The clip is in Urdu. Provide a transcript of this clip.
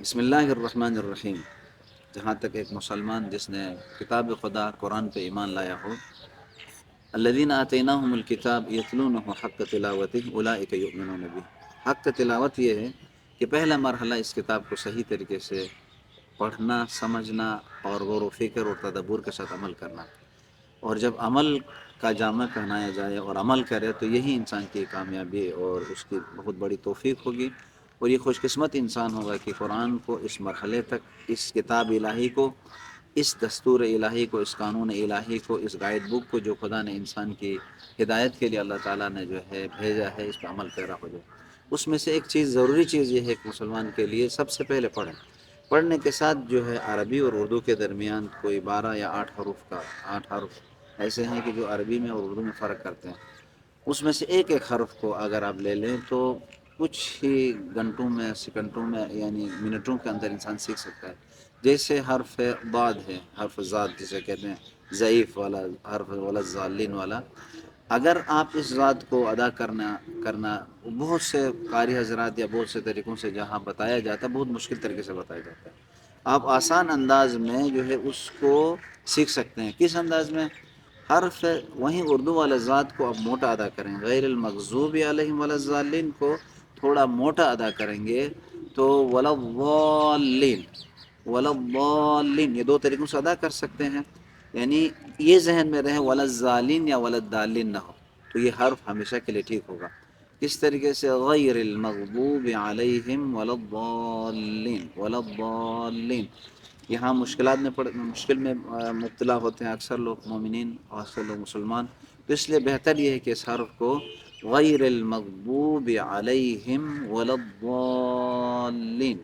بسم اللہ الرحمن الرحیم۔ جہاں تک ایک مسلمان جس نے کتاب خدا قرآن پہ ایمان لایا ہو، الذین آتیناہم الکتاب یتلونہ حق تلاوتہ اولئک یؤمنون بہ، حق تلاوت یہ ہے کہ پہلا مرحلہ اس کتاب کو صحیح طریقے سے پڑھنا، سمجھنا اور غور و فکر اور تدبر کے ساتھ عمل کرنا، اور جب عمل کا جامع پہنایا جائے اور عمل کرے تو یہی انسان کی کامیابی اور اس کی بہت بڑی توفیق ہوگی، اور یہ خوش قسمت انسان ہوگا کہ قرآن کو اس مرحلے تک، اس کتاب الہی کو، اس دستور الہی کو، اس قانون الہی کو، اس گائیڈ بک کو جو خدا نے انسان کی ہدایت کے لیے اللہ تعالیٰ نے جو ہے بھیجا ہے، اس پہ عمل پیرا ہو جائے۔ اس میں سے ایک چیز، ضروری چیز یہ ہے کہ مسلمان کے لیے سب سے پہلے پڑھیں۔ پڑھنے کے ساتھ جو ہے عربی اور اردو کے درمیان کوئی 12 یا 8 حروف کا 8 حرف ایسے ہیں کہ جو عربی میں اور اردو میں فرق کرتے ہیں، اس میں سے ایک ایک حرف کو اگر آپ لے لیں تو کچھ ہی گھنٹوں میں، سیکنڈوں میں، یعنی منٹوں کے اندر انسان سیکھ سکتا ہے۔ جیسے حرف ضاد ہے، حرف ضاد جسے کہتے ہیں، ضعیف والا حرف والا، ضالین والا، اگر آپ اس ذات کو ادا کرنا بہت سے قاری حضرات یا بہت سے طریقوں سے جہاں بتایا جاتا ہے، بہت مشکل طریقے سے بتایا جاتا ہے، آپ آسان انداز میں جو ہے اس کو سیکھ سکتے ہیں۔ کس انداز میں؟ حرف وہیں اردو والے ذات کو آپ موٹا ادا کریں، غیر المغضوب علیہم ولا الضالین کو تھوڑا موٹا ادا کریں گے تو ولا الضالین، ولا الضالین، یہ 2 طریقوں سے ادا کر سکتے ہیں، یعنی یہ ذہن میں رہے ولا الضالین یا ولا الضالین نہ ہو تو یہ حرف ہمیشہ کے لیے ٹھیک ہوگا۔ کس طریقے سے؟ غیر المغضوب علیہم ولا الضالین، ولا الضالین، یہاں مشکلات میں مشکل میں مبتلا ہوتے ہیں اکثر لوگ، مومنین اور اکثر لوگ مسلمان، تو اس لیے بہتر یہ ہے کہ اس حرف کو غیر المغضوب علیہم ولا الضالین،